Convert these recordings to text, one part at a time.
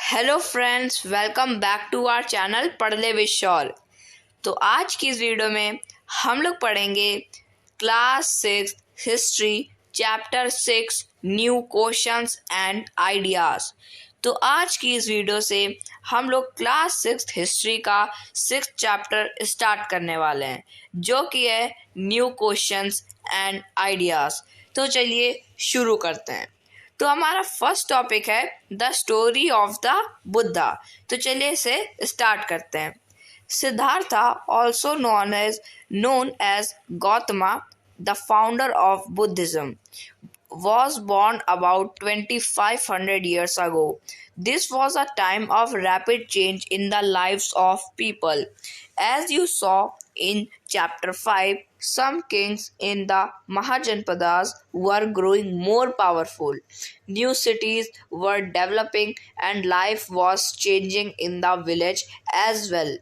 Hello friends, welcome back to our channel Padh Le with शौर्य। तो आज की इस वीडियो में हम लोग पढ़ेंगे class 6 history chapter 6 new questions and ideas. तो आज की इस वीडियो से हम लोग क्लास 6 हिस्ट्री का 6th चैप्टर स्टार्ट करने वाले हैं, जो कि है न्यू क्वेश्चंस एंड आइडियाज़। तो चलिए शुरू करते हैं। तो हमारा फर्स्ट टॉपिक है the story of the Buddha. तो चलिए इसे स्टार्ट करते हैं। Siddhartha also known as Gautama, the founder of Buddhism, was born about 2500 years ago. This was a time of rapid change in the lives of people. As you saw in chapter 5, some kings in the Mahajanpadas were growing more powerful. New cities were developing and life was changing in the village as well.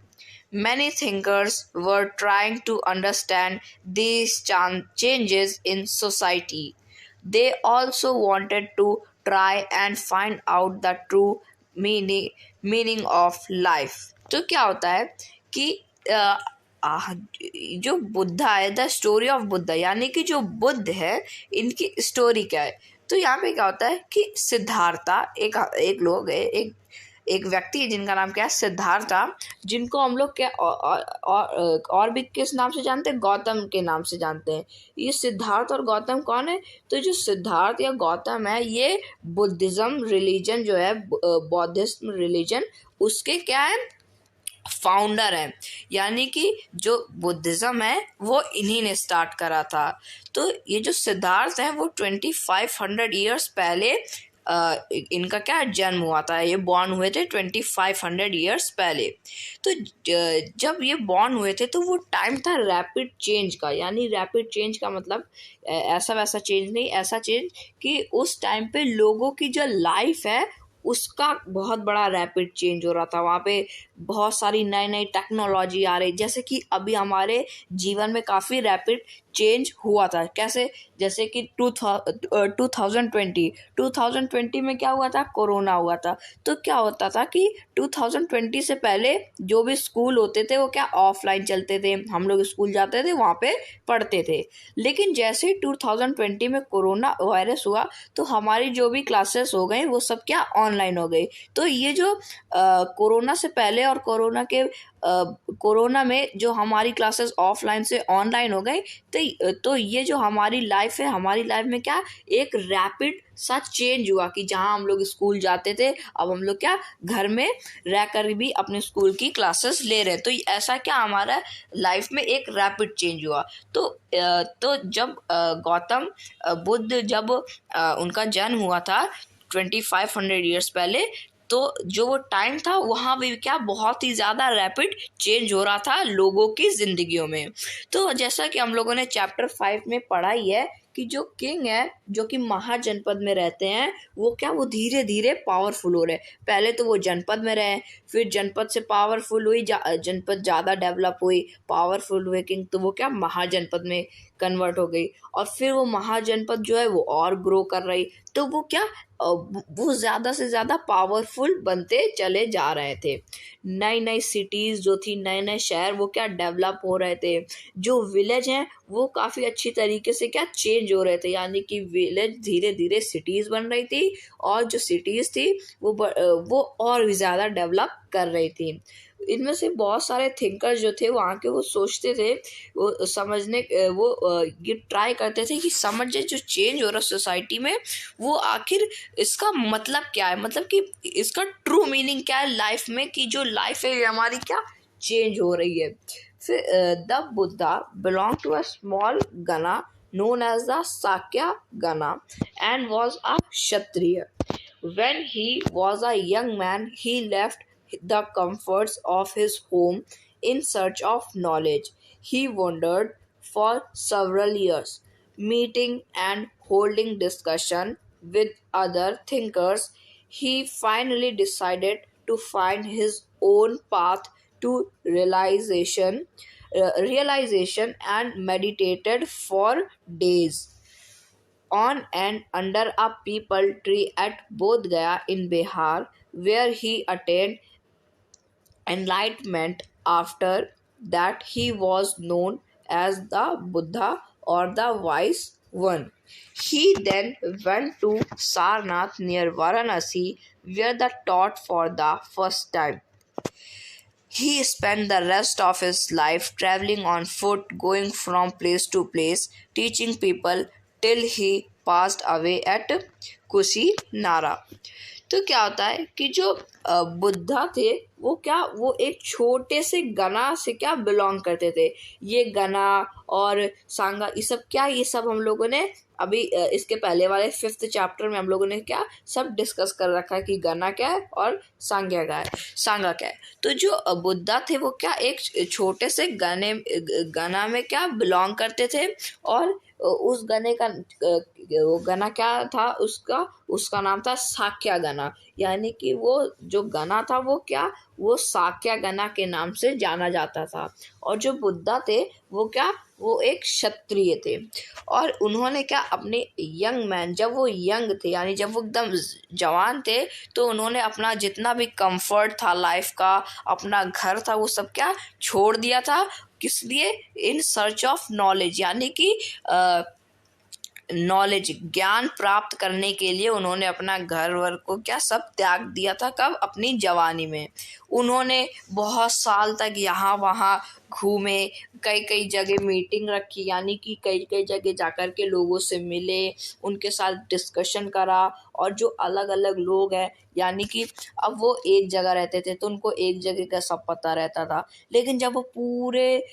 Many thinkers were trying to understand these changes in society. They also wanted to try and find out the true meaning of life. तो क्या होता है कि जो बुद्धा है, the story of Buddha, यानी कि जो बुद्ध है इनकी स्टोरी क्या है। तो यहाँ पे क्या होता है कि सिद्धार्था एक लोग है, एक व्यक्ति है जिनका नाम क्या है, सिद्धार्था, जिनको हम लोग क्या और भी किस नाम से जानते हैं, गौतम के नाम से जानते हैं। ये सिद्धार्थ और गौतम कौन है? तो जो सिद्धार्थ या गौतम है, ये बुद्धिज्म रिलीजन जो है, बौद्धिज्म रिलीजन, उसके क्या है, फाउंडर है। यानी कि जो बुद्धिज्म है वो इन्हीं ने स्टार्ट करा था। तो ये जो सिद्धार्थ है वो 2500 ईयर्स पहले इनका क्या जन्म हुआ था। ये बॉर्न हुए थे 2500 ईयर्स पहले। तो जब ये बॉर्न हुए थे तो वो टाइम था रैपिड चेंज का। यानी रैपिड चेंज का मतलब ऐसा वैसा चेंज नहीं, ऐसा चेंज कि उस टाइम पे लोगों की जो लाइफ है उसका बहुत बड़ा रैपिड चेंज हो रहा था। वहाँ पे बहुत सारी नई नई टेक्नोलॉजी आ रही, जैसे कि अभी हमारे जीवन में काफ़ी रैपिड चेंज हुआ था। कैसे? जैसे कि 2020 में क्या हुआ था, कोरोना हुआ था। तो क्या होता था कि 2020 से पहले जो भी स्कूल होते थे वो क्या ऑफलाइन चलते थे, हम लोग स्कूल जाते थे, वहाँ पे पढ़ते थे। लेकिन जैसे ही 2020 में कोरोना वायरस हुआ तो हमारी जो भी क्लासेस हो गई वो सब क्या ऑनलाइन हो गई। तो ये जो कोरोना से पहले और कोरोना में जो हमारी क्लासेस ऑफलाइन से ऑनलाइन हो गई, तो ये जो हमारी लाइफ है, हमारी लाइफ में क्या एक रैपिड सा चेंज हुआ कि जहाँ हम लोग स्कूल जाते थे अब हम लोग क्या घर में रहकर भी अपने स्कूल की क्लासेस ले रहे हैं। तो ऐसा क्या हमारा लाइफ में एक रैपिड चेंज हुआ। तो जब गौतम बुद्ध जब उनका जन्म हुआ था 2500 ईयर्स पहले, तो जो वो टाइम था वहाँ भी क्या बहुत ही ज़्यादा रैपिड चेंज हो रहा था लोगों की ज़िंदगियों में। तो जैसा कि हम लोगों ने चैप्टर 5 में पढ़ा ही है कि जो किंग है जो कि महाजनपद में रहते हैं वो क्या वो धीरे धीरे पावरफुल हो रहे। पहले तो वो जनपद में रहे, फिर जनपद से पावरफुल हुई, जनपद ज़्यादा डेवलप हुई, पावरफुल हुए किंग, तो वो क्या महाजनपद में कन्वर्ट हो गई। और फिर वो महाजनपद जो है वो और ग्रो कर रही, तो वो क्या वो ज़्यादा से ज़्यादा पावरफुल बनते चले जा रहे थे। नई नई सिटीज़ जो थी, नए नए शहर वो क्या डेवलप हो रहे थे। जो विलेज हैं वो काफ़ी अच्छी तरीके से क्या चेंज हो रहे थे। यानी कि विलेज धीरे धीरे सिटीज़ बन रही थी और जो सिटीज़ थी वो और भी ज़्यादा डेवलप कर रही थी। इनमें से बहुत सारे थिंकर्स जो थे वहाँ के, वो सोचते थे, वो समझने ये ट्राई करते थे कि समझे जो चेंज हो रहा सोसाइटी में वो आखिर इसका मतलब क्या है, मतलब कि इसका ट्रू मीनिंग क्या है लाइफ में, कि जो लाइफ है हमारी क्या चेंज हो रही है। फिर the Buddha belong to a small gana known as the Sakya Gana and was a Kshatriya. When he was a young man, he left the comforts of his home in search of knowledge. He wandered for several years, meeting and holding discussion with other thinkers. He finally decided to find his own path to realization and meditated for days. on and under a peepal tree at Bodh Gaya in Bihar, where he attained enlightenment. After that, he was known as the Buddha or the Wise One. He then went to Sarnath near Varanasi, where the taught for the first time. He spent the rest of his life traveling on foot, going from place to place, teaching people till he passed away at Kusinara. तो क्या होता है कि जो बुद्धा थे वो एक छोटे से गना से बिलोंग करते थे। ये गना और सांगा ये सब हम लोगों ने अभी इसके पहले वाले 5th चैप्टर में हम लोगों ने सब डिस्कस कर रखा है कि गना क्या है और सांगा क्या है। तो जो बुद्धा थे वो एक छोटे से गना में बिलोंग करते थे और उस गने का वो गना क्या था उसका नाम था साक्या गना। यानी कि वो जो गना था वो साक्या गना के नाम से जाना जाता था। और जो बुद्धा थे वो एक क्षत्रिय थे और उन्होंने अपने यंग मैन जब वो यंग थे यानी जब वो एकदम जवान थे तो उन्होंने अपना जितना भी कंफर्ट था लाइफ का, अपना घर था, वो सब छोड़ दिया था। किस लिए? इन सर्च ऑफ नॉलेज, यानी कि नॉलेज ज्ञान प्राप्त करने के लिए उन्होंने अपना घर वर को सब त्याग दिया था। कब? अपनी जवानी में। उन्होंने बहुत साल तक यहाँ वहाँ घूमे, कई जगह मीटिंग रखी, यानी कि कई जगह जाकर के लोगों से मिले, उनके साथ डिस्कशन करा। और जो अलग अलग लोग हैं यानी कि अब वो एक जगह रहते थे तो उनको एक जगह का सब पता रहता था। लेकिन जब वो पूरे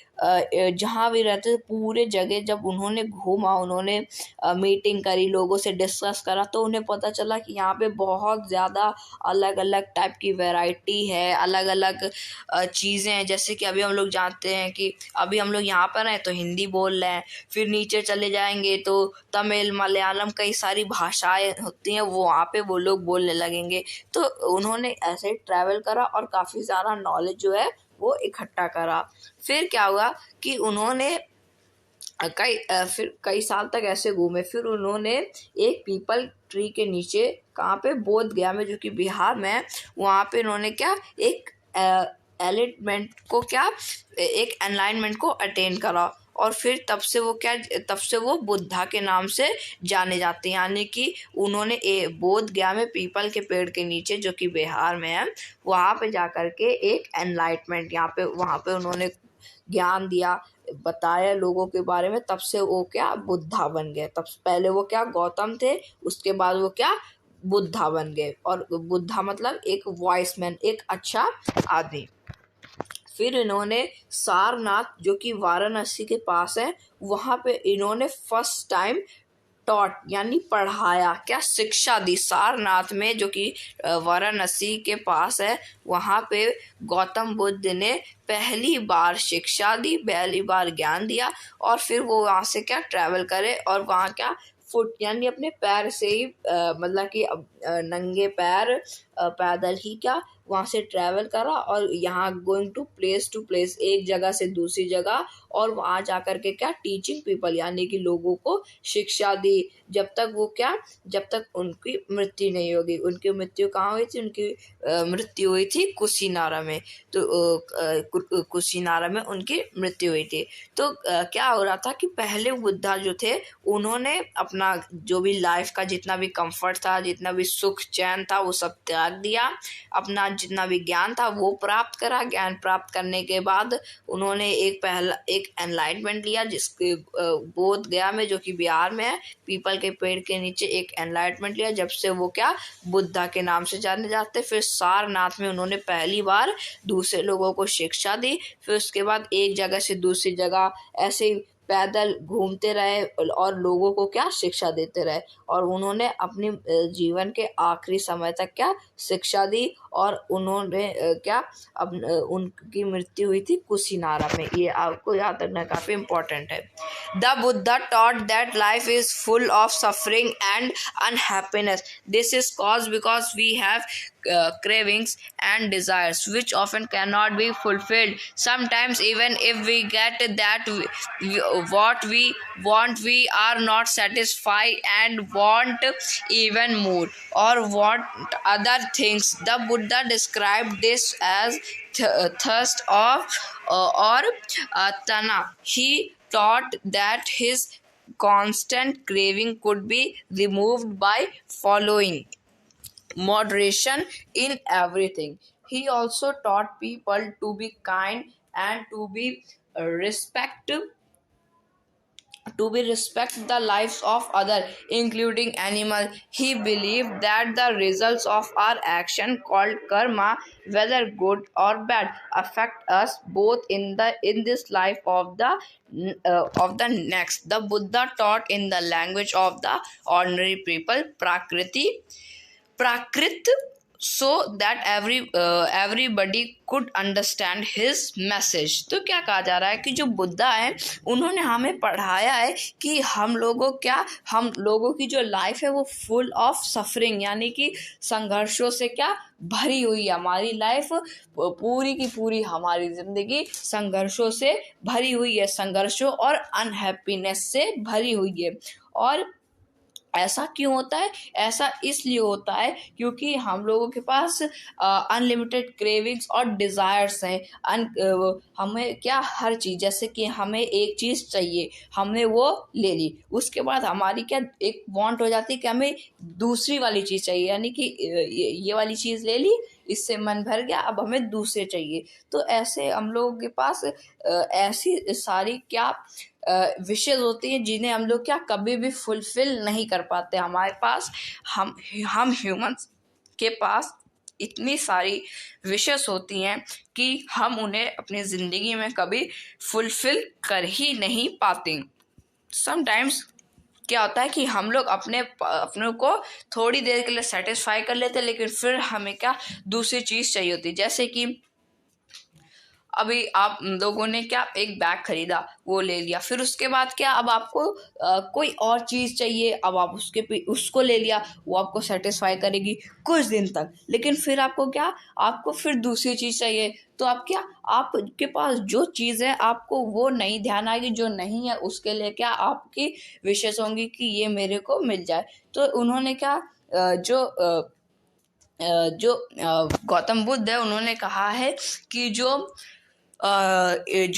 जहाँ भी रहते थे पूरे जगह जब उन्होंने घूमा, उन्होंने मीटिंग करी, लोगों से डिस्कस करा, तो उन्हें पता चला कि यहाँ पे बहुत ज़्यादा अलग अलग टाइप की वैरायटी है, अलग अलग चीज़ें हैं। जैसे कि अभी हम लोग जानते हैं कि अभी हम लोग यहाँ पर हैं तो हिंदी बोल रहे हैं, फिर नीचे चले जाएंगे तो तमिल, मलयालम, कई सारी भाषाएं होती हैं वो वहाँ पे वो लोग बोलने लगेंगे। तो उन्होंने ऐसे ही ट्रैवल करा और काफ़ी ज़्यादा नॉलेज जो है वो इकट्ठा करा। फिर क्या हुआ कि उन्होंने फिर कई साल तक ऐसे घूमे। फिर उन्होंने एक पीपल ट्री के नीचे, कहाँ पे? बोध गया में, जो कि बिहार में है, वहाँ पे उन्होंने एक एनलाइनमेंट को अटेन करा। और फिर तब से वो बुद्धा के नाम से जाने जाते हैं। यानी कि उन्होंने बोध गया में पीपल के पेड़ के नीचे, जो कि बिहार में है, वहाँ पे जाकर के एक एनलाइटमेंट वहाँ पे उन्होंने ज्ञान दिया, बताया लोगों के बारे में। तब से वो बुद्धा बन गए। तब पहले वो गौतम थे, उसके बाद वो बुद्धा बन गए। और बुद्धा मतलब एक वॉइस मैन, एक अच्छा आदमी। फिर इन्होंने सारनाथ, जो कि वाराणसी के पास है, वहाँ पे इन्होंने फर्स्ट टाइम टॉट यानी पढ़ाया, शिक्षा दी। सारनाथ में, जो कि वाराणसी के पास है, वहाँ पे गौतम बुद्ध ने पहली बार शिक्षा दी, पहली बार ज्ञान दिया। और फिर वो वहाँ से ट्रैवल करे और वहाँ फुट यानी अपने पैर से ही मतलब कि नंगे पैर पैदल ही वहाँ से ट्रैवल करा और यहाँ गोइंग टू प्लेस, एक जगह से दूसरी जगह, और वहाँ जाकर के टीचिंग पीपल यानी कि लोगों को शिक्षा दी, जब तक उनकी मृत्यु नहीं होगी। उनकी मृत्यु कहाँ हुई थी? उनकी मृत्यु हुई थी कुशीनारा में। तो कुशीनारा में उनकी मृत्यु हुई थी। तो क्या हो रहा था कि पहले बुद्धा जो थे उन्होंने अपना जो भी लाइफ का जितना भी कंफर्ट था, जितना भी सुख चैन था, वो सब त्याग दिया। अपना जितना भी ज्ञान था वो प्राप्त करा। ज्ञान प्राप्त करने के बाद उन्होंने एक एनलाइटमेंट लिया, जिसके बोध गया में, जो कि बिहार में है, पीपल के पेड़ के नीचे एक एनलाइटमेंट लिया, जब से वो बुद्धा के नाम से जाने जाते। फिर सारनाथ में उन्होंने पहली बार दूसरे लोगों को शिक्षा दी। फिर उसके बाद एक जगह से दूसरी जगह ऐसे ही पैदल घूमते रहे और लोगों को शिक्षा देते रहे। और उन्होंने अपने जीवन के आखिरी समय तक शिक्षा दी और उन्होंने उनकी मृत्यु हुई थी कुशीनारा में। ये आपको याद रखना काफ़ी इम्पोर्टेंट है। The Buddha taught that life is full of suffering and unhappiness. This is caused because we have cravings and desires which often cannot be fulfilled. Sometimes even if we get what we want, we are not satisfied and want even more or want other things. The Buddha described this as thirst of tana. He taught that his constant craving could be removed by following moderation in everything. He also taught people to be kind and to be respect the lives of others, including animals. He believed that the results of our action, called karma, whether good or bad, affect us both in this life of the next. The Buddha taught in the language of the ordinary people, prakrit, so that everybody could understand his message. तो क्या कहा जा रहा है कि जो बुद्धा है उन्होंने हमें पढ़ाया है कि हम लोगों की जो लाइफ है वो फुल ऑफ सफरिंग, यानी कि संघर्षों से क्या भरी हुई है। हमारी लाइफ पूरी की पूरी, हमारी जिंदगी संघर्षों से भरी हुई है, संघर्षों और अनहैप्पीनेस से भरी हुई है। और ऐसा क्यों होता है? ऐसा इसलिए होता है क्योंकि हम लोगों के पास अनलिमिटेड क्रेविंग्स और डिज़ायर्स हैं। हमें क्या, हर चीज़, जैसे कि हमें एक चीज़ चाहिए, हमने वो ले ली, उसके बाद हमारी क्या एक वांट हो जाती है कि हमें दूसरी वाली चीज़ चाहिए, यानी कि ये वाली चीज़ ले ली, इससे मन भर गया, अब हमें दूसरे चाहिए। तो ऐसे हम लोगों के पास ऐसी सारी क्या विशेष होती हैं जिन्हें हम लोग क्या कभी भी फुलफिल नहीं कर पाते। हमारे पास हम ह्यूमंस के पास इतनी सारी विशेष होती हैं कि हम उन्हें अपनी ज़िंदगी में कभी फुलफिल कर ही नहीं पाते। समटाइम्स क्या होता है कि हम लोग अपने को थोड़ी देर के लिए सेटिस्फाई कर लेते हैं, लेकिन फिर हमें क्या दूसरी चीज़ चाहिए होती है। जैसे कि अभी आप लोगों ने क्या एक बैग खरीदा, वो ले लिया, फिर उसके बाद क्या अब आपको कोई और चीज़ चाहिए, अब आप उसको ले लिया, वो आपको सेटिस्फाई करेगी कुछ दिन तक, लेकिन फिर आपको फिर दूसरी चीज़ चाहिए। तो आपके पास जो चीज़ है आपको वो नहीं ध्यान आएगी, जो नहीं है उसके लिए क्या आपकी विशेष होंगी कि ये मेरे को मिल जाए। तो उन्होंने क्या जो गौतम बुद्ध है उन्होंने कहा है कि जो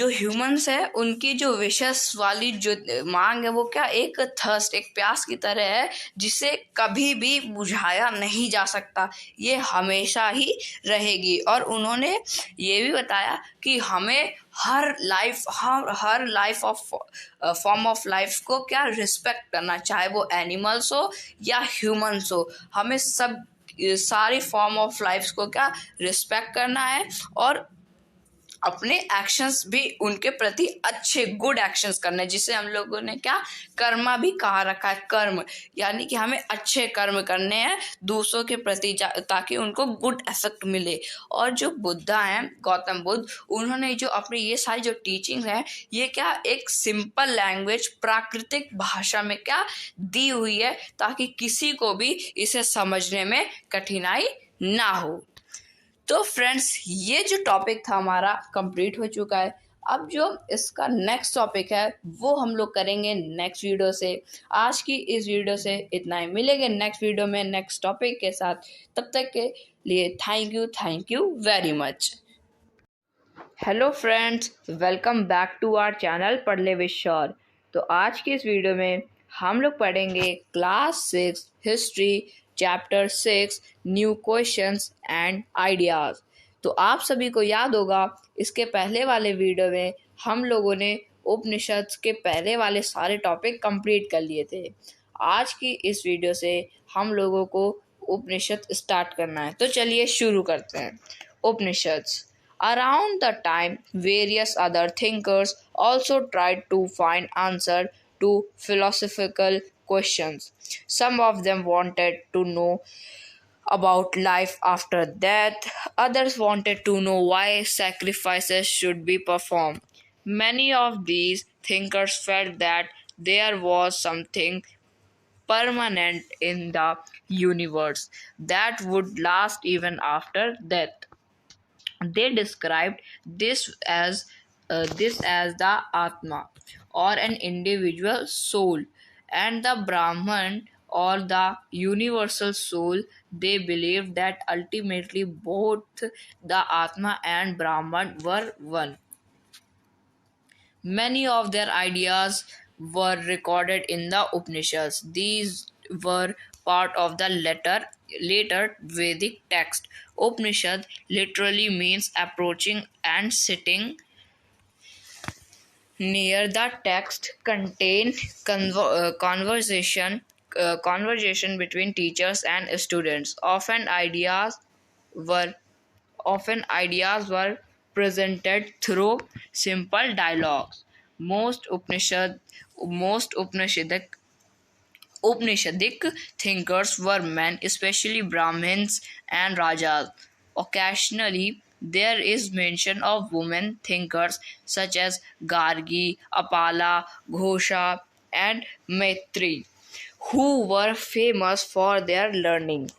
ह्यूमंस है उनकी जो विशेष वाली जो मांग है वो क्या एक थर्स्ट, एक प्यास की तरह है जिसे कभी भी बुझाया नहीं जा सकता, ये हमेशा ही रहेगी। और उन्होंने ये भी बताया कि हमें हर life of form of life को क्या रिस्पेक्ट करना, चाहे वो एनिमल्स हो या ह्यूमंस हो, हमें सारी फॉर्म ऑफ लाइफ को क्या रिस्पेक्ट करना है और अपने एक्शंस भी उनके प्रति अच्छे गुड एक्शंस करने, जिसे हम लोगों ने क्या कर्मा भी कहा रखा है। कर्म यानी कि हमें अच्छे कर्म करने हैं दूसरों के प्रति ताकि उनको गुड इफेक्ट मिले। और जो बुद्धा हैं, गौतम बुद्ध, उन्होंने जो अपनी ये सारी जो टीचिंग है ये क्या एक सिंपल लैंग्वेज, प्राकृतिक भाषा में क्या दी हुई है ताकि किसी को भी इसे समझने में कठिनाई ना हो। तो फ्रेंड्स, ये जो टॉपिक था हमारा कंप्लीट हो चुका है। अब जो इसका नेक्स्ट टॉपिक है वो हम लोग करेंगे नेक्स्ट वीडियो से। आज की इस वीडियो से इतना ही, मिलेंगे नेक्स्ट वीडियो में नेक्स्ट टॉपिक के साथ। तब तक के लिए thank you very much. Hello friends, welcome back to our channel Padh Le with sir. तो आज की इस वीडियो में हम लोग पढ़ेंगे class 6 history chapter 6 new questions and ideas. तो आप सभी को याद होगा इसके पहले वाले वीडियो में हम लोगों ने उपनिषद के पहले वाले सारे टॉपिक कंप्लीट कर लिए थे। आज की इस वीडियो से हम लोगों को उपनिषद स्टार्ट करना है, तो चलिए शुरू करते हैं। उपनिषद। Around the time, various other thinkers also tried to find answer to philosophical questions. Some of them wanted to know about life after death. Others wanted to know why sacrifices should be performed. Many of these thinkers felt that there was something permanent in the universe that would last even after death. They described this as the Atma, or an individual soul, and the Brahman, or the universal soul. They believed that ultimately both the Atma and Brahman were one. Many of their ideas were recorded in the Upanishads. These were part of the later Vedic text. Upanishad literally means approaching and sitting near. The text contained conversation between teachers and students. Were Often ideas were presented through simple dialogues. Most Upanishadic thinkers were men, especially Brahmins and Rajas. Occasionally, there is mention of women thinkers such as Gargi, Apala, Ghosha, and Maitri, who were famous for their learning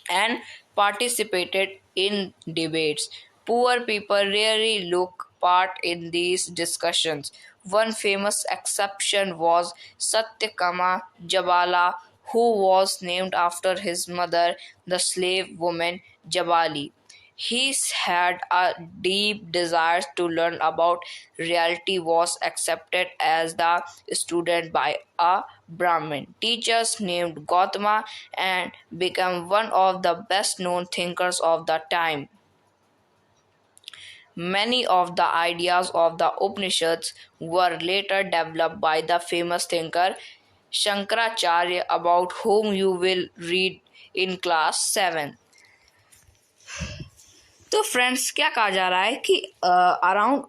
and participated in debates. Poor people rarely look part in these discussions. One famous exception was Satyakama Jabala, who was named after his mother, the slave woman Jabali. He had a deep desire to learn about reality, was accepted as the student by a Brahmin teacher named Gautama, and became one of the best known thinkers of the time. Many of the ideas of the Upanishads were later developed by the famous thinker Shankaracharya, about whom you will read in class 7. तो friends, क्या कहा जा रहा है कि around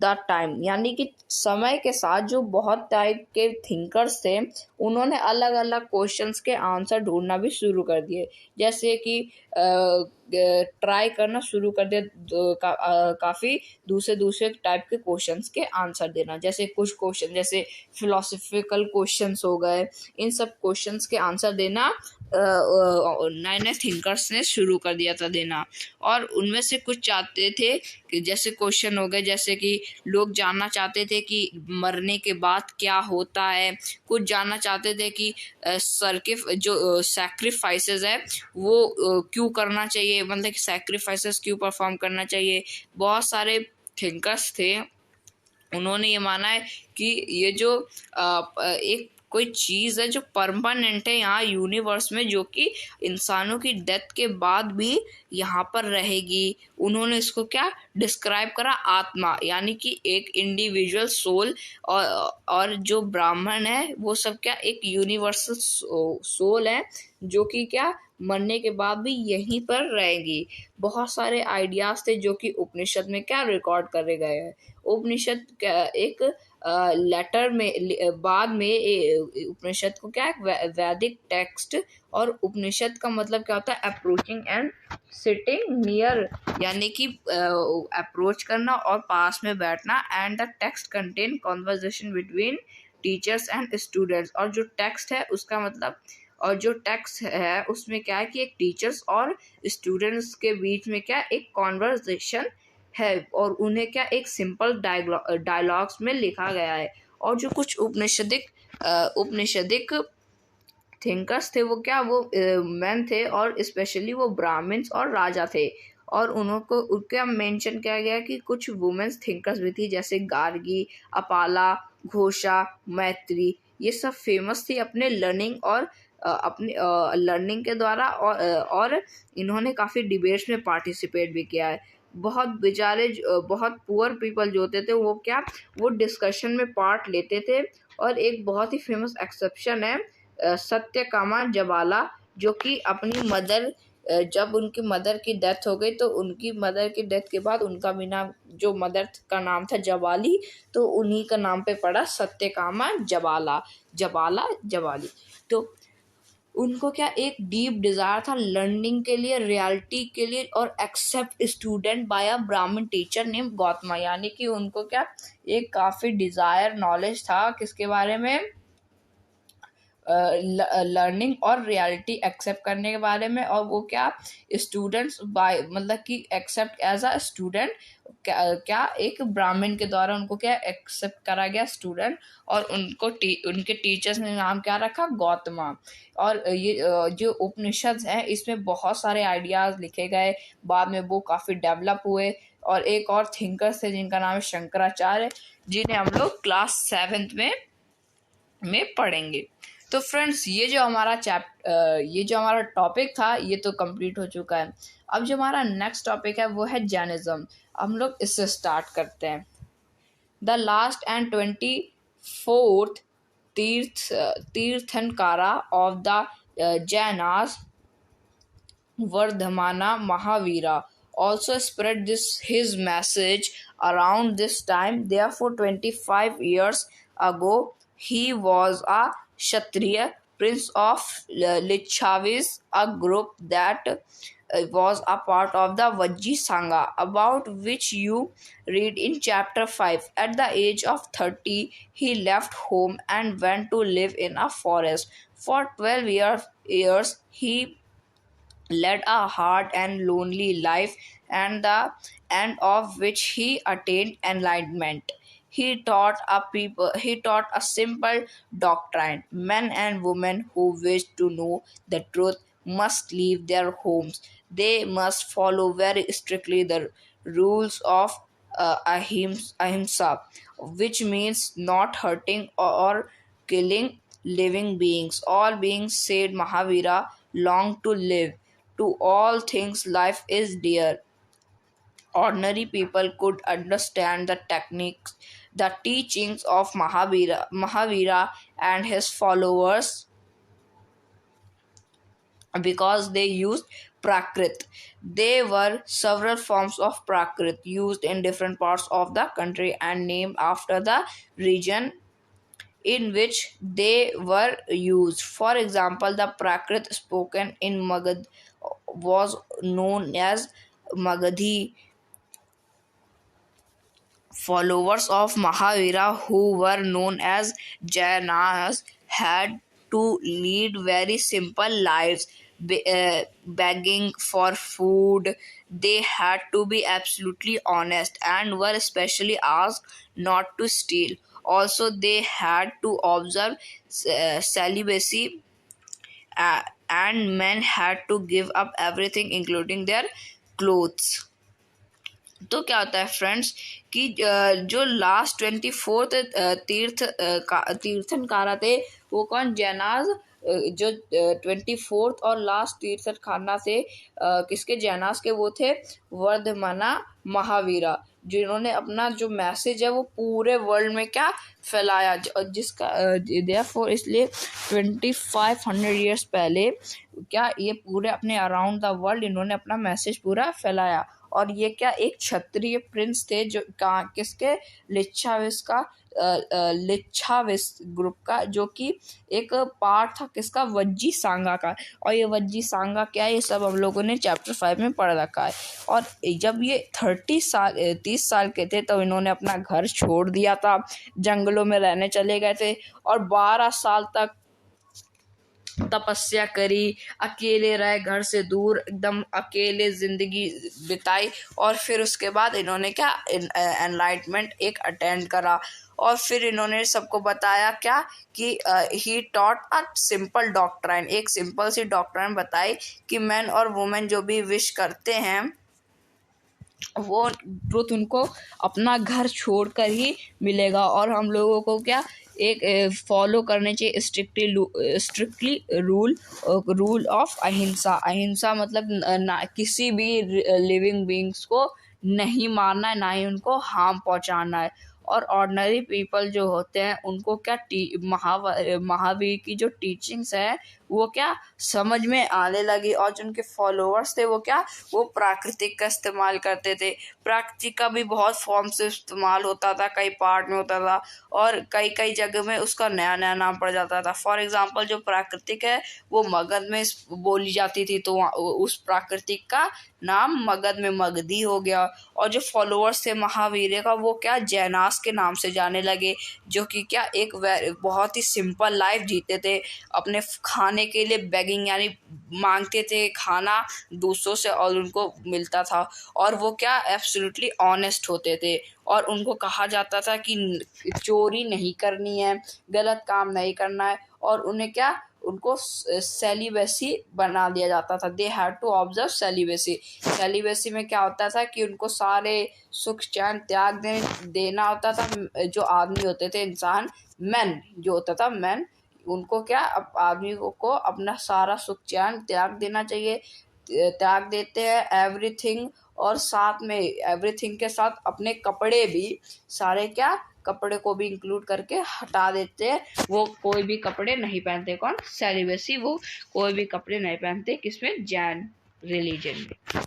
the time, यानी कि समय के साथ जो बहुत टाइप के थिंकर्स थे, उन्होंने अलग अलग क्वेश्चंस के आंसर ढूंढना भी शुरू कर दिए। जैसे कि ट्राई करना शुरू कर दिया काफ़ी दूसरे दूसरे टाइप के क्वेश्चंस के आंसर देना। जैसे कुछ क्वेश्चन जैसे फिलोसफिकल क्वेश्चंस हो गए, इन सब क्वेश्चंस के आंसर देना नए नए थिंकर्स ने शुरू कर दिया था देना। और उनमें से कुछ चाहते थे कि जैसे क्वेश्चन हो गए, जैसे कि लोग जानना चाहते थे कि मरने के बाद क्या होता है। कुछ जानना चाहते थे कि सैक्रिफाइसेस है वो क्यों करना चाहिए, मतलब सैक्रिफाइसेस क्यों परफॉर्म करना चाहिए। बहुत सारे थिंकर्स थे, उन्होंने ये माना है कि ये जो एक कोई चीज़ है जो परमानेंट है यहाँ यूनिवर्स में, जो कि इंसानों की डेथ के बाद भी यहाँ पर रहेगी। उन्होंने इसको क्या डिस्क्राइब करा, आत्मा, यानी कि एक इंडिविजुअल सोल, और जो ब्राह्मण है वो सब क्या एक यूनिवर्सल सोल है, जो कि क्या मरने के बाद भी यहीं पर रहेगी। बहुत सारे आइडियाज थे जो कि उपनिषद में क्या रिकॉर्ड करे गए हैं। उपनिषद एक लेटर में बाद में उपनिषद को क्या एक वैदिक टेक्स्ट, और उपनिषद का मतलब क्या होता है, अप्रोचिंग एंड सिटिंग नियर, यानी कि अप्रोच करना और पास में बैठना। And the text contain conversation between teachers and students, और जो टेक्स्ट है उसका मतलब, और जो टेक्स्ट है उसमें क्या है कि एक टीचर्स और स्टूडेंट्स के बीच में क्या एक कॉन्वर्जेशन है, और उन्हें क्या एक सिंपल डायलॉग्स में लिखा गया है। और जो कुछ उपनिषदिक थिंकर्स थे वो क्या वो मैन थे, और स्पेशली वो ब्राह्मण्स और राजा थे। और उनको उनका मेंशन किया गया कि कुछ वुमेन्स थिंकर्स भी थी, जैसे गार्गी, अपाला, घोषा, मैत्री। ये सब फेमस थी अपने लर्निंग और अपनी लर्निंग के द्वारा, और इन्होंने काफ़ी डिबेट्स में पार्टिसिपेट भी किया है। बहुत बेचारे बहुत पुअर पीपल जो होते थे वो क्या वो डिस्कशन में पार्ट लेते थे। और एक बहुत ही फेमस एक्सेप्शन है सत्यकामा जबाला, जो कि अपनी मदर, जब उनकी मदर की डेथ हो गई तो उनकी मदर की डेथ के बाद उनका भी नाम, जो मदर का नाम था जबाली, तो उन्हीं का नाम पे पड़ा सत्यकामा जबाला, जबाली। तो उनको क्या एक डीप डिज़ायर था लर्निंग के लिए, रियलिटी के लिए, और एक्सेप्ट स्टूडेंट बाय अ ब्राह्मण टीचर नेम गौतमा। यानी कि उनको क्या एक काफ़ी डिज़ायर नॉलेज था किसके बारे में, लर्निंग और रियलिटी एक्सेप्ट करने के बारे में। और वो क्या स्टूडेंट्स बाय मतलब कि एक्सेप्ट एज अ स्टूडेंट, क्या एक ब्राह्मण के द्वारा उनको क्या एक्सेप्ट करा गया स्टूडेंट। और उनको उनके टीचर्स ने नाम क्या रखा, गौतमा। और ये जो उपनिषद है इसमें बहुत सारे आइडियाज़ लिखे गए, बाद में वो काफ़ी डेवलप हुए। और एक और थिंकर्स थे जिनका नाम है शंकराचार्य, जिन्हें हम लोग क्लास 7th में पढ़ेंगे। तो फ्रेंड्स ये जो हमारा टॉपिक था ये तो कंप्लीट हो चुका है। अब जो हमारा नेक्स्ट टॉपिक है वो है जैनिज्म। हम लोग इससे स्टार्ट करते हैं। The last and 24th Tirthankara of the Jainas, Vardhamana Mahavira, also spread his message around this time. Therefore, 25 years ago, he was a Kshatriya prince of Lichavis, a group that was a part of the Vajji Sangha, about which you read in chapter 5. At the age of 30, he left home and went to live in a forest. For 12 years he led a hard and lonely life, and the end of which he attained enlightenment. He taught a simple doctrine. Men and women who wish to know the truth must leave their homes. They must follow very strictly the rules of ahimsa, which means not hurting or killing living beings. All beings, said Mahavira, long to live. To all things life is dear. Ordinary people could understand the techniques, the teachings of Mahavira and his followers because they used Prakrit. There were several forms of Prakrit used in different parts of the country and named after the region in which they were used. For example, the Prakrit spoken in Magad was known as Magadhi. Followers of Mahavira, who were known as Jainas, had to lead very simple lives, begging for food. They had to be absolutely honest and were especially asked not to steal. Also, they had to observe celibacy, and men had to give up everything, including their clothes. तो क्या होता है friends कि जो last 24th तीर्थनकारा थे वो कौन, जैनाज। जो 24th और लास्ट तीर्थनकारा थे किसके, जैनास के, वो थे वर्धमाना महावीरा, जिन्होंने अपना जो मैसेज है वो पूरे वर्ल्ड में क्या फैलाया। जिसका देयरफॉर इसलिए 2500 ईयर्स पहले क्या ये पूरे अपने अराउंड द वर्ल्ड इन्होंने अपना मैसेज पूरा फैलाया। और ये क्या एक क्षत्रिय प्रिंस थे जो किसके, लिच्छाविस ग्रुप का, जो कि एक पार्ट था किसका, वज्जी सांगा का। और ये वज्जी सांगा क्या है, ये सब हम लोगों ने चैप्टर 5 में पढ़ रखा है। और जब ये 30 साल के थे तो इन्होंने अपना घर छोड़ दिया था, जंगलों में रहने चले गए थे और 12 साल तक तपस्या करी, अकेले रहे, घर से दूर एकदम अकेले ज़िंदगी बिताई। और फिर उसके बाद इन्होंने क्या एनलाइटमेंट एक अटेंड करा। और फिर इन्होंने सबको बताया क्या कि he taught a simple doctrine, एक सिंपल सी डॉक्ट्राइन बताई कि मैन और वुमेन जो भी विश करते हैं वो ट्रुथ उनको अपना घर छोड़कर ही मिलेगा। और हम लोगों को क्या एक फॉलो करने चाहिए स्ट्रिक्टली रूल ऑफ अहिंसा। अहिंसा मतलब ना किसी भी लिविंग बींग्स को नहीं मारना है, ना ही उनको हार्म पहुंचाना है। और ऑर्डिनरी पीपल जो होते हैं उनको क्या महावीर की जो टीचिंग्स है वो क्या समझ में आने लगी, और जो उनके फॉलोअर्स थे वो प्राकृतिक का इस्तेमाल करते थे। प्राकृतिक का भी बहुत फॉर्म से इस्तेमाल होता था, कई पार्ट में होता था, और कई कई जगह में उसका नया नया नाम पड़ जाता था। फॉर एग्जाम्पल जो प्राकृतिक है वो मगध में बोली जाती थी, तो उस प्राकृतिक का नाम मगध में मगधी हो गया। और जो फॉलोअर्स थे महावीर का वो जैनास के नाम से जाने लगे, जो कि एक बहुत ही सिंपल लाइफ जीते थे। अपने खाने के लिए बेगिंग यानी मांगते थे खाना दूसरों से और उनको मिलता था, और वो एब्सोल्युटली ऑनेस्ट होते थे। और उनको कहा जाता था कि चोरी नहीं करनी है, गलत काम नहीं करना है, और उनको सेलिबेसी बना दिया जाता था। They had to observe celibacy. Celibacy में क्या होता था कि उनको सारे सुख चैन त्याग देना होता था। जो आदमी होते थे, इंसान, मैन जो होता था, मैन, उनको आदमी को अपना सारा सुख चैन त्याग देना चाहिए। त्याग देते हैं एवरीथिंग, और साथ में एवरीथिंग के साथ अपने कपड़े भी सारे कपड़े को भी इंक्लूड करके हटा देते हैं। वो कोई भी कपड़े नहीं पहनते। कौन? सेलिबेसी। वो कोई भी कपड़े नहीं पहनते। किसमें? जैन रिलीजन में।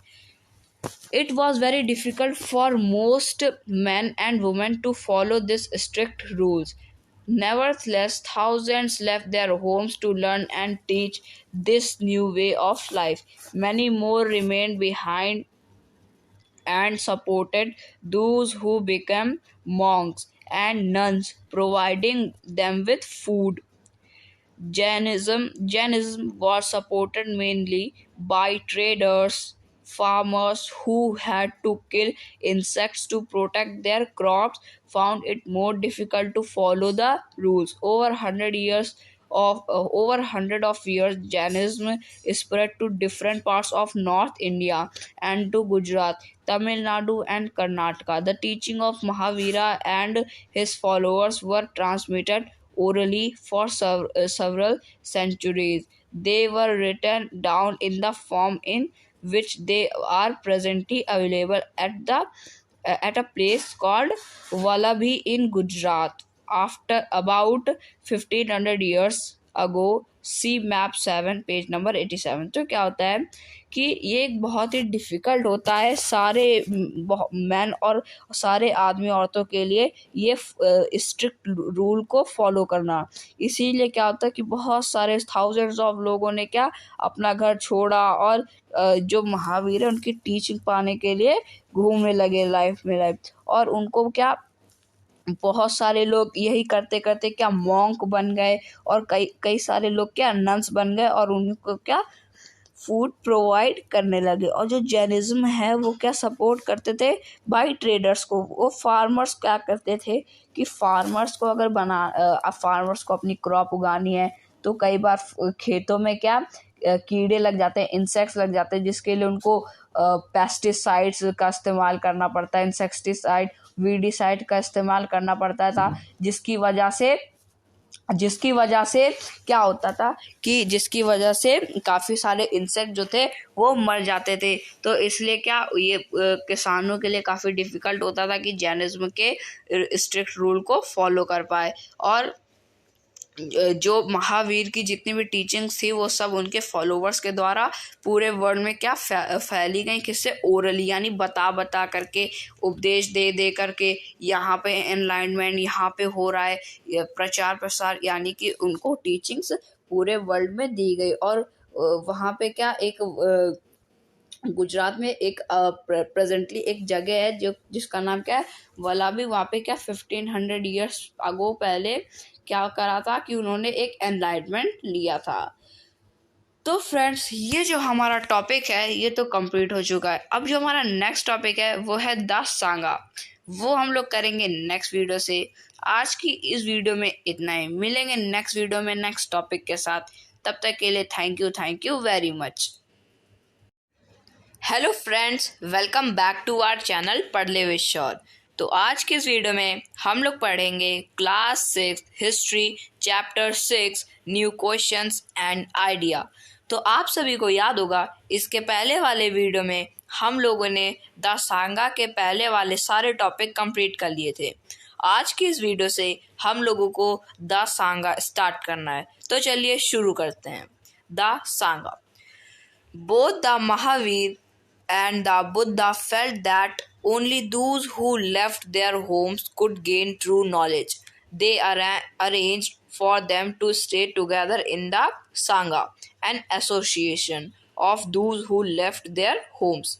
It was very difficult for most men and women to follow these strict rules. Nevertheless, thousands left their homes to learn and teach this new way of life. Many more remained behind and supported those who became monks and nuns, providing them with food. Jainism was supported mainly by traders, farmers who had to kill insects to protect their crops found it more difficult to follow the rules. Over 100 of years, Jainism spread to different parts of North India and to Gujarat, Tamil Nadu, and Karnataka. The teaching of Mahavira and his followers were transmitted orally for several centuries. They were written down in the form in which they are presently available at a place called Vallabhi in Gujarat. After about 1500 years ago, see map 7 page number 87। तो क्या होता है कि ये एक बहुत ही difficult होता है सारे मैन और सारे आदमी औरतों के लिए ये स्ट्रिक्ट रूल को फॉलो करना। इसीलिए क्या होता है कि बहुत सारे थाउजेंड्स ऑफ लोगों ने अपना घर छोड़ा और जो महावीर है उनकी टीचिंग पाने के लिए घूमने लगे लाइफ। और उनको बहुत सारे लोग यही करते करते मॉन्क बन गए, और कई सारे लोग नन्स बन गए, और उनको फूड प्रोवाइड करने लगे। और जो जैनिज्म है वो सपोर्ट करते थे बाई ट्रेडर्स को। वो फार्मर्स क्या करते थे कि फार्मर्स को अगर फार्मर्स को अपनी क्रॉप उगानी है तो कई बार खेतों में कीड़े लग जाते हैं, इंसेक्ट्स लग जाते हैं, जिसके लिए उनको पेस्टिसाइड्स का इस्तेमाल करना पड़ता है। इंसेक्टिसाइड, वीडिसाइड का इस्तेमाल करना पड़ता था, जिसकी वजह से क्या होता था कि जिसकी वजह से काफ़ी सारे इंसेक्ट जो थे वो मर जाते थे। तो इसलिए ये किसानों के लिए काफ़ी डिफ़िकल्ट होता था कि जैनिज्म के स्ट्रिक्ट रूल को फॉलो कर पाए। और जो महावीर की जितनी भी टीचिंग्स थी वो सब उनके फॉलोवर्स के द्वारा पूरे वर्ल्ड में फैली गई। किससे? ओरली, यानी बता करके, उपदेश दे करके। यहाँ पे एनलाइनमेंट यहाँ पे हो रहा है, प्रचार प्रसार, यानी कि उनको टीचिंग्स पूरे वर्ल्ड में दी गई। और वहाँ पे एक गुजरात में एक प्रेजेंटली एक जगह है जिसका नाम वल्लभी। वहाँ पे 1500 ईयर्स अगो पहले करा था कि उन्होंने एक एनलाइटमेंट लिया था। तो फ्रेंड्स, ये जो हमारा टॉपिक है ये तो कंप्लीट हो चुका है। अब जो हमारा नेक्स्ट टॉपिक है वो है द सांगा। वो हम लोग करेंगे नेक्स्ट वीडियो से। आज की इस वीडियो में इतना ही। मिलेंगे नेक्स्ट वीडियो में नेक्स्ट टॉपिक के साथ। तब तक के लिए thank you very much. Hello friends, welcome back to our channel Padh Le with sure. तो आज के इस वीडियो में हम लोग पढ़ेंगे class 6 history chapter 6 new questions and idea. तो आप सभी को याद होगा इसके पहले वाले वीडियो में हम लोगों ने द सांगा के पहले वाले सारे टॉपिक कंप्लीट कर लिए थे। आज की इस वीडियो से हम लोगों को द सांगा स्टार्ट करना है। तो चलिए शुरू करते हैं। the Sangha. Both the Mahavir and the Buddha felt that only those who left their homes could gain true knowledge. They arranged for them to stay together in the Sangha, an association of those who left their homes.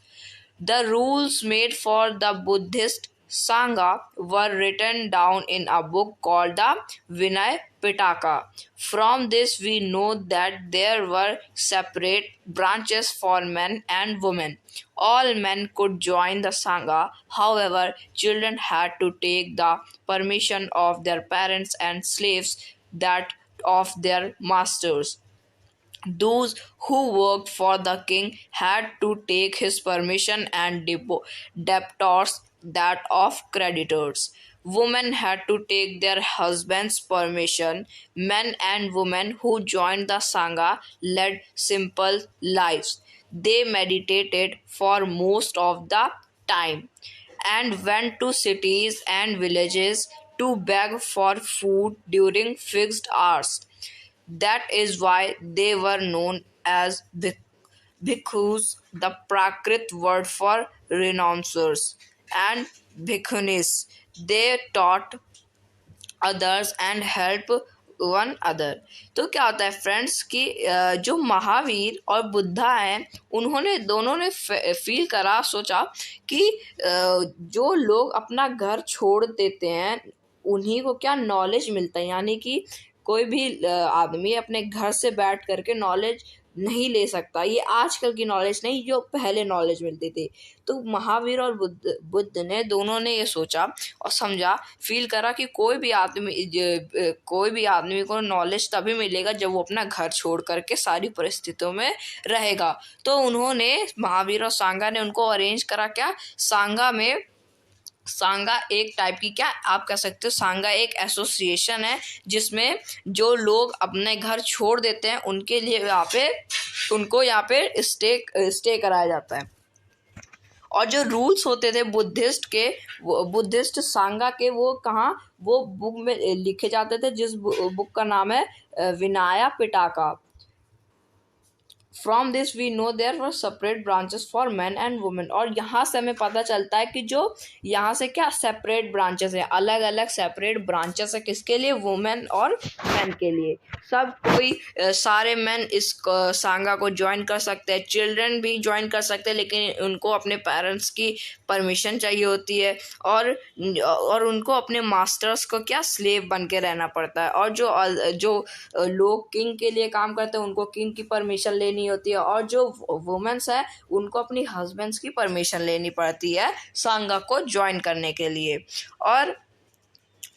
The rules made for the Buddhist Sangha were written down in a book called the Vinaya Pitaka. From this, we know that there were separate branches for men and women. All men could join the Sangha, however, children had to take the permission of their parents and slaves that of their masters. Those who worked for the king had to take his permission and debtors that of creditors. Women had to take their husband's permission. Men and women who joined the Sangha led simple lives. They meditated for most of the time and went to cities and villages to beg for food during fixed hours. That is why they were known as bhikkhus, the Prakrit word for renouncers, and bhikkhunis. They taught others and help one other. तो क्या होता है friends कि जो महावीर और बुद्धा हैं उन्होंने दोनों ने फील करा, सोचा कि जो लोग अपना घर छोड़ देते हैं उन्हीं को क्या नॉलेज मिलता है, यानी कि कोई भी आदमी अपने घर से बैठ करके नॉलेज नहीं ले सकता. ये आजकल की नॉलेज नहीं, जो पहले नॉलेज मिलती थी. तो महावीर और बुद्ध ने दोनों ने ये सोचा और समझा, फील करा कि कोई भी आदमी को नॉलेज तभी मिलेगा जब वो अपना घर छोड़ करके सारी परिस्थितियों में रहेगा. तो उन्होंने महावीर और सांगा ने उनको अरेंज करा. क्या सांगा एक टाइप की, क्या आप कह सकते हो, सांगा एक एसोसिएशन है जिसमें जो लोग अपने घर छोड़ देते हैं उनके लिए उनको यहाँ पे स्टे कराया जाता है. और जो रूल्स होते थे बुद्धिस्ट सांगा के, वो बुक में लिखे जाते थे, जिस बुक का नाम है Vinaya Pitaka. From this we know there were separate branches for men and women. और यहाँ से हमें पता चलता है कि जो यहाँ से क्या सेपरेट ब्रांचेस है, अलग अलग सेपरेट ब्रांचेस है, किसके लिए, वुमेन और मैन के लिए. सब कोई सारे मैन इस सांगा को ज्वाइन कर सकते हैं, चिल्ड्रन भी ज्वाइन कर सकते हैं, लेकिन उनको अपने पेरेंट्स की परमिशन चाहिए होती है और उनको अपने मास्टर्स को क्या स्लेव बन के रहना पड़ता है. और जो लोग किंग के लिए काम करते हैं उनको किंग की परमिशन लेनी होती है, और जो वुमेन्स है उनको अपनी हस्बैंड्स की परमिशन लेनी पड़ती है सांगा को ज्वाइन करने के लिए. और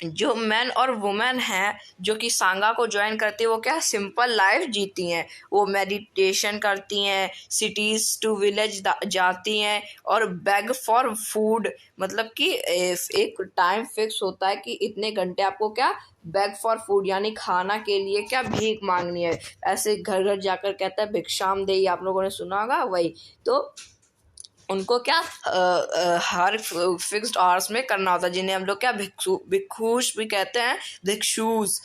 जो मैन और वुमेन हैं जो कि सांगा को ज्वाइन करती है वो क्या सिंपल लाइफ जीती हैं. वो मेडिटेशन करती हैं, सिटीज़ टू विलेज जाती हैं और बेग फॉर फूड, मतलब कि एक टाइम फिक्स होता है कि इतने घंटे आपको क्या बेग फॉर फूड यानी खाना के लिए क्या भीख मांगनी है. ऐसे घर घर जाकर कहता है भिक्षाम देही, आप लोगों ने सुना होगा वही. तो उनको क्या हर फिक्स्ड आवर्स में करना होता है, जिन्हें हम लोग क्या भिक्षुष भी कहते हैं, भिक्षुज,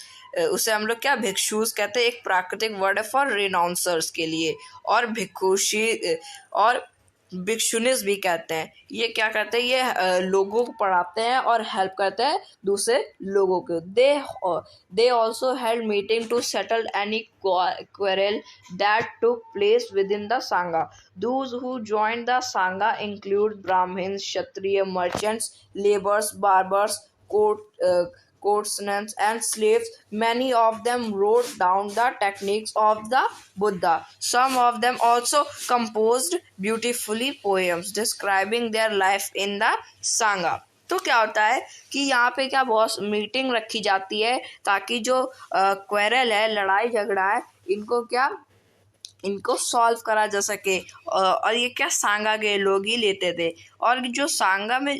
उसे हम लोग क्या भिक्षुष कहते हैं. एक प्राकृतिक वर्ड है फॉर रिनाउंसर्स के लिए. और भिक्षुषी और भिक्षुनिस भी कहते हैं. ये क्या करते हैं, ये लोगों को पढ़ाते हैं और हेल्प करते हैं दूसरे लोगों को. They also held meeting to settle any quarrel that took place within the Sangha. Those who joined the Sangha include Brahmins, Kshatriya, merchants, laborers, barbers, courtesans and slaves. Many of them wrote down the techniques of the Buddha. Some of them also composed beautifully poems describing their life in the Sangha. तो क्या होता है कि यहाँ पे क्या बहुत meeting रखी जाती है ताकि जो क्वेरल है, लड़ाई झगड़ा है, इनको क्या इनको सॉल्व करा जा सके। और ये क्या सांगा के लोग ही लेते थे। और जो सांगा में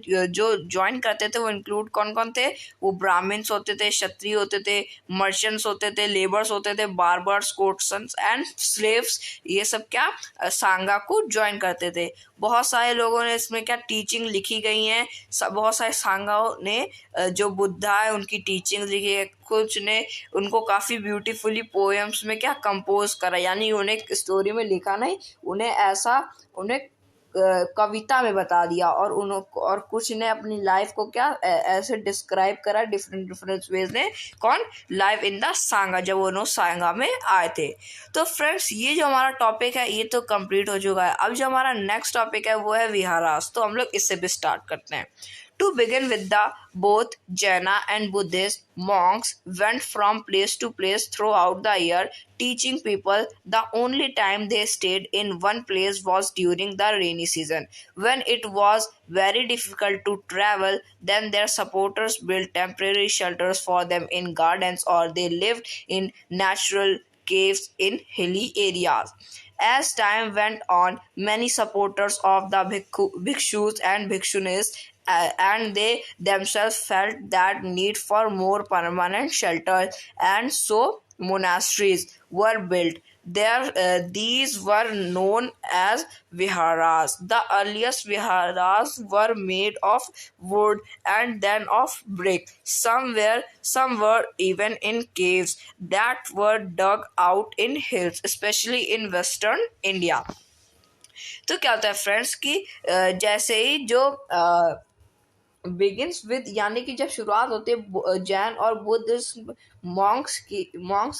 जो ज्वाइन करते थे वो इंक्लूड कौन कौन थे, वो ब्राह्मण्स होते थे, क्षत्रिय होते थे, मर्चेंट्स होते थे, लेबर्स होते थे, बार्बर्स, कोर्टसन्स एंड स्लेव्स। ये सब क्या सांगा को ज्वाइन करते थे। बहुत सारे लोगों ने इसमें क्या टीचिंग लिखी गई हैं। बहुत सारे सांगाओं ने जो बुद्धा है उनकी टीचिंग लिखी है। कुछ ने उनको काफ़ी ब्यूटीफुली पोएम्स में क्या कंपोज करा, यानी उन्हें स्टोरी में लिखा नहीं, उन्हें ऐसा उन्हें कविता में बता दिया। और कुछ ने अपनी लाइफ को क्या ऐसे डिस्क्राइब करा डिफरेंट वेज ने। कौन? लाइव इन द सांगा, जब उन्होंने सांगा में आए थे। तो फ्रेंड्स ये जो हमारा टॉपिक है ये तो कंप्लीट हो चुका है। अब जो हमारा नेक्स्ट टॉपिक है वो है विहारास। तो हम लोग इससे भी स्टार्ट करते हैं। To begin with, both Jaina and Buddhist monks went from place to place throughout the year, teaching people. The only time they stayed in one place was during the rainy season, when it was very difficult to travel. Then their supporters built temporary shelters for them in gardens, or they lived in natural caves in hilly areas. As time went on, many supporters of the bhikshus and bhikshunis and they themselves felt that need for more permanent shelter, and so monasteries were built. These were known as viharas. The earliest viharas were made of wood and then of brick. Some were even in caves that were dug out in hills, especially in western India. तो क्या होता है friends कि जैसे ही जो begins with, यानी कि जब शुरुआत होती है जैन और बुद्ध मॉन्क्स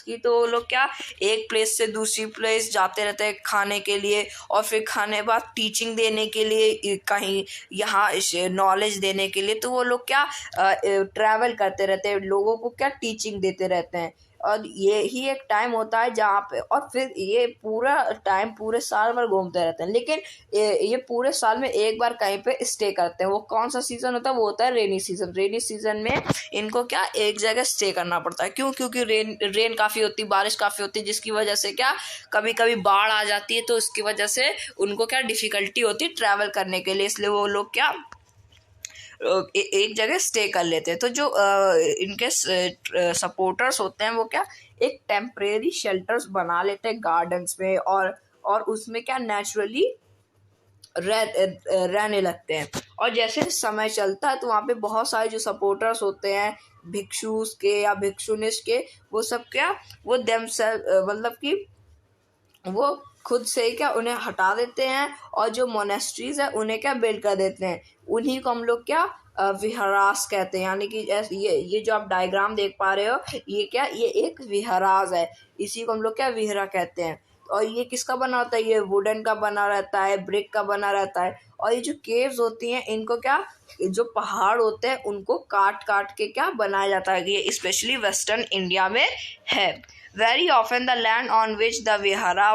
की तो वो लोग क्या एक प्लेस से दूसरी प्लेस जाते रहते हैं खाने के लिए, और फिर खाने बाद टीचिंग देने के लिए, कहीं यहाँ नॉलेज देने के लिए। तो वो लोग क्या ट्रैवल करते रहते हैं, लोगों को क्या टीचिंग देते रहते हैं। और ये ही एक टाइम होता है जहाँ पे, और फिर ये पूरा टाइम पूरे साल भर घूमते रहते हैं, लेकिन ये पूरे साल में एक बार कहीं पे स्टे करते हैं। वो कौन सा सीज़न होता है? वो होता है रेनी सीज़न। रेनी सीज़न में इनको क्या एक जगह स्टे करना पड़ता है। क्यों? क्योंकि रेन काफ़ी होती है, बारिश काफ़ी होती है, जिसकी वजह से क्या कभी कभी बाढ़ आ जाती है। तो उसकी वजह से उनको क्या डिफ़िकल्टी होती है ट्रैवल करने के लिए, इसलिए वो लोग क्या एक जगह स्टे कर लेते हैं। तो जो इनके सपोर्टर्स होते हैं वो क्या एक टेम्परेरी शेल्टर्स बना लेते हैं गार्डन्स में, और उसमें क्या नेचुरली रहने लगते हैं। और जैसे समय चलता है तो वहाँ पे बहुत सारे जो सपोर्टर्स होते हैं भिक्षुस के या भिक्षुनिस के, वो सब क्या वो मतलब कि वो खुद से ही क्या उन्हें हटा देते हैं, और जो मोनेस्ट्रीज है उन्हें क्या बिल्ड कर देते हैं। उन्हीं को हम लोग क्या विहारास कहते हैं। यानी कि ये जो आप डायग्राम देख पा रहे हो ये क्या ये एक विहारास है, इसी को हम लोग क्या विहरा कहते हैं। और ये किसका बना होता है? ये वुडन का बना रहता है, ब्रिक का बना रहता है। और ये जो केव्स होती हैं इनको क्या जो पहाड़ होते हैं उनको काट काट के क्या बनाया जाता है। ये स्पेशली वेस्टर्न इंडिया में है। Very often the land on which the vihara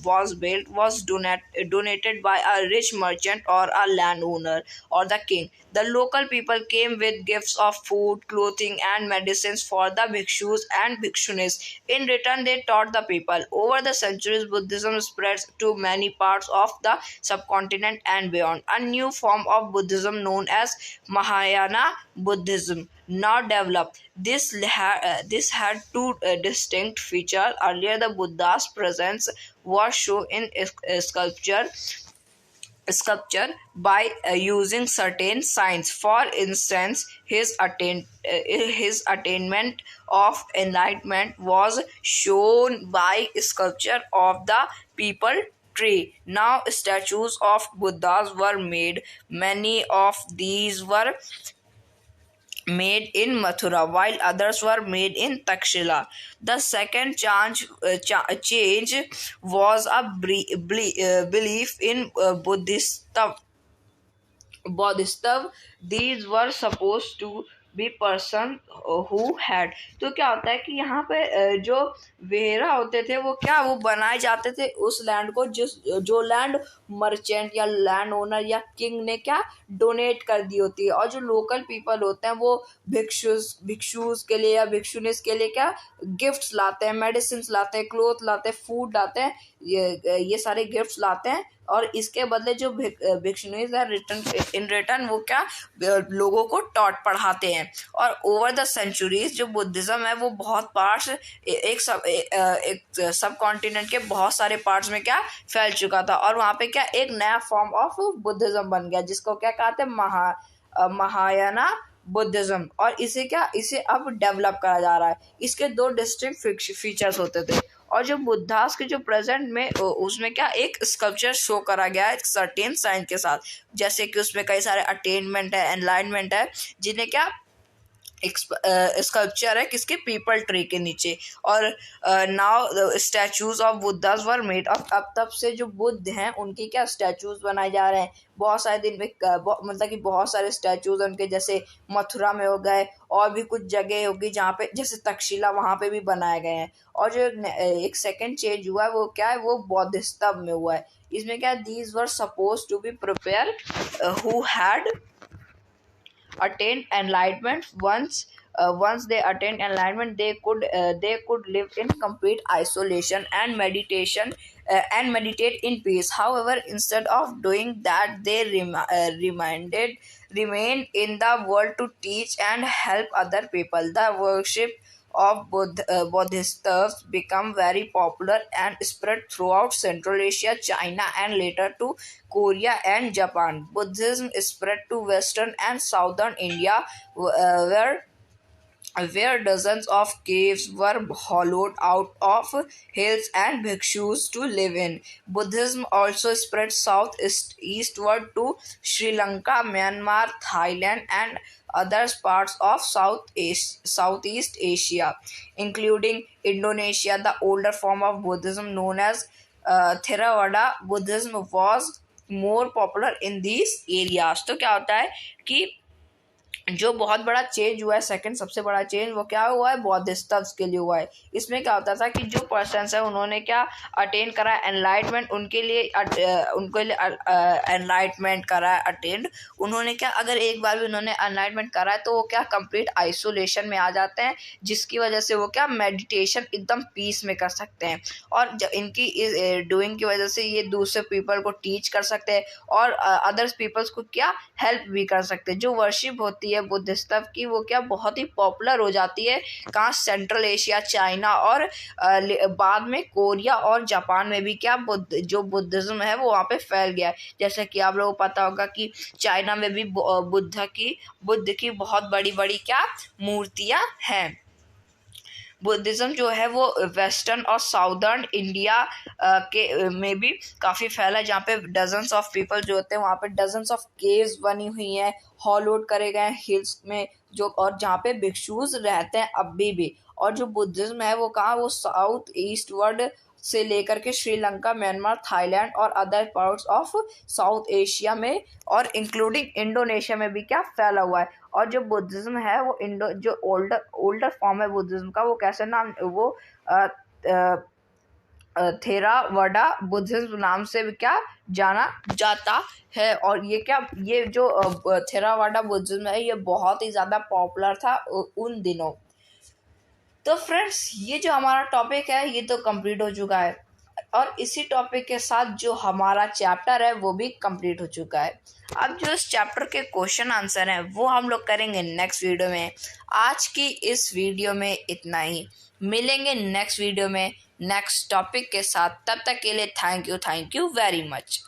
was built was donated by a rich merchant or a landowner or the king. The local people came with gifts of food, clothing and medicines for the bhikshus and bhikshunis. In return they taught the people. Over the centuries Buddhism spread to many parts of the subcontinent and beyond. A new form of Buddhism known as Mahayana Buddhism now developed. This had two distinct features. Earlier, the Buddha's presence was shown in sculpture by using certain signs. For instance, his attainment of enlightenment was shown by sculpture of the people tree. Now, statues of Buddhas were made. Many of these were made in Mathura, while others were made in Takshila. The second change was a belief in Buddhism. These were supposed to be person who had. तो क्या होता है कि यहाँ पे जो vera होते थे वो क्या वो बनाए जाते थे उस लैंड को जो लैंड मर्चेंट या लैंड ओनर या किंग ने क्या डोनेट कर दी होती है, और जो लोकल पीपल होते हैं वो भिक्षुस के लिए या भिक्षुनिस के लिए क्या गिफ्ट्स लाते हैं, मेडिसिन लाते हैं, क्लोथ लाते हैं, फूड लाते हैं, ये सारे गिफ्ट्स लाते हैं, और इसके बदले जो भिक्षुनिस है इन रिटर्न वो क्या लोगों को टॉट पढ़ाते हैं। और ओवर द सेंचुरीज जो बुद्धिज्म है वो बहुत पार्ट्स एक सब कॉन्टिनेंट के बहुत सारे पार्ट्स में क्या फैल चुका था, और वहाँ पे क्या एक नया फॉर्म ऑफ बुद्धिज्म बन गया जिसको क्या कहते हैं महायाना बुद्धिज्म, और इसे अब डेवलप करा जा रहा है। इसके दो डिस्टिंक्ट फीचर्स होते थे, और जो बुद्धास के जो प्रेजेंट में उसमें क्या एक स्कल्पचर शो करा गया है सर्टेन साइन के साथ, जैसे कि उसमें कई सारे अटेनमेंट है, एनलाइटमेंट है, जिन्हें क्या एक स्कल्पचर है किसके पीपल ट्री के नीचे। और now statues of Buddhas were made of, अब तब से जो बुद्ध हैं उनकी क्या स्टैचूज बनाए जा रहे हैं बहुत सारे दिन में, मतलब कि बहुत सारे स्टैचूज उनके, जैसे मथुरा में हो गए, और भी कुछ जगह होगी जहाँ पे जैसे तक्षशिला वहाँ पे भी बनाए गए हैं। और जो एक सेकेंड चेंज हुआ है वो क्या है वो बौद्ध स्तंभ में हुआ है। इसमें क्या these were suppose to be prepare who had attained enlightenment. Once they attained enlightenment they could live in complete isolation and meditate in peace. However, instead of doing that they remained in the world to teach and help other people. The worship of Bodhisattvas become very popular and spread throughout Central Asia, China, and later to Korea and Japan. Buddhism spread to Western and Southern India, where dozens of caves were hollowed out of hills and bhikshus to live in. Buddhism also spread eastward to Sri Lanka, Myanmar, Thailand, and other parts of Southeast Asia, including Indonesia. The older form of Buddhism, known as Theravada Buddhism, was more popular in these areas. तो क्या होता है कि जो बहुत बड़ा change हुआ है, सेकंड सबसे बड़ा चेंज वो क्या हुआ है बौद्धिस्टव्स के लिए हुआ है। इसमें क्या होता था कि जो पर्सन्स है उन्होंने क्या अटेन करा एनलाइटमेंट, उनके लिए एनलाइटमेंट करा अटेंड उन्होंने क्या, अगर एक बार भी उन्होंने एनलाइटमेंट करा है तो वो क्या कंप्लीट आइसोलेशन में आ जाते हैं, जिसकी वजह से वो क्या मेडिटेशन एकदम पीस में कर सकते हैं, और इनकी डूइंग की वजह से ये दूसरे पीपल को टीच कर सकते हैं और अदर्स पीपल्स को क्या हेल्प भी कर सकते हैं। जो वर्शिप होती है बुद्धिस्टव की वो क्या बहुत ही पॉपुलर हो जाती है कहाँ सेंट्रल एशिया, चाइना, और बाद में कोरिया और जापान में भी क्या जो बुद्धिज्म है वो वहाँ पे फैल गया है। जैसे कि आप लोगों को पता होगा कि चाइना में भी बुद्ध की बहुत बड़ी बड़ी क्या मूर्तियाँ हैं। बुद्धिज़्म जो है वो वेस्टर्न और साउदर्न इंडिया के में भी काफ़ी फैला है, जहाँ पे डजन्स ऑफ पीपल जो होते हैं वहाँ पे डजन्स ऑफ केव्स बनी हुई हैं, हॉलोड करे गए हैं हिल्स में जो, और जहाँ पे भिक्षुज रहते हैं अभी भी। और जो बुद्धिज़्म है वो कहाँ, वो साउथ ईस्ट वर्ड से लेकर के श्रीलंका, म्यांमार, थाईलैंड और other parts of south Asia में और इंक्लूडिंग इंडोनेशिया में भी क्या फैला हुआ है। और जो बुद्धिज्म है वो जो ओल्डर फॉर्म है बुद्धिज्म का वो कैसे नाम, वो थेरावाडा बुद्धिज्म नाम से भी क्या जाना जाता है। और ये जो थेरावाडा बुद्धिज्म है ये बहुत ही ज़्यादा पॉपुलर था उन दिनों। तो फ्रेंड्स ये जो हमारा टॉपिक है ये तो कंप्लीट हो चुका है, और इसी टॉपिक के साथ जो हमारा चैप्टर है वो भी कंप्लीट हो चुका है। अब जो इस चैप्टर के क्वेश्चन आंसर हैं वो हम लोग करेंगे नेक्स्ट वीडियो में। आज की इस वीडियो में इतना ही, मिलेंगे नेक्स्ट वीडियो में नेक्स्ट टॉपिक के साथ। तब तक के लिए थैंक यू वेरी मच।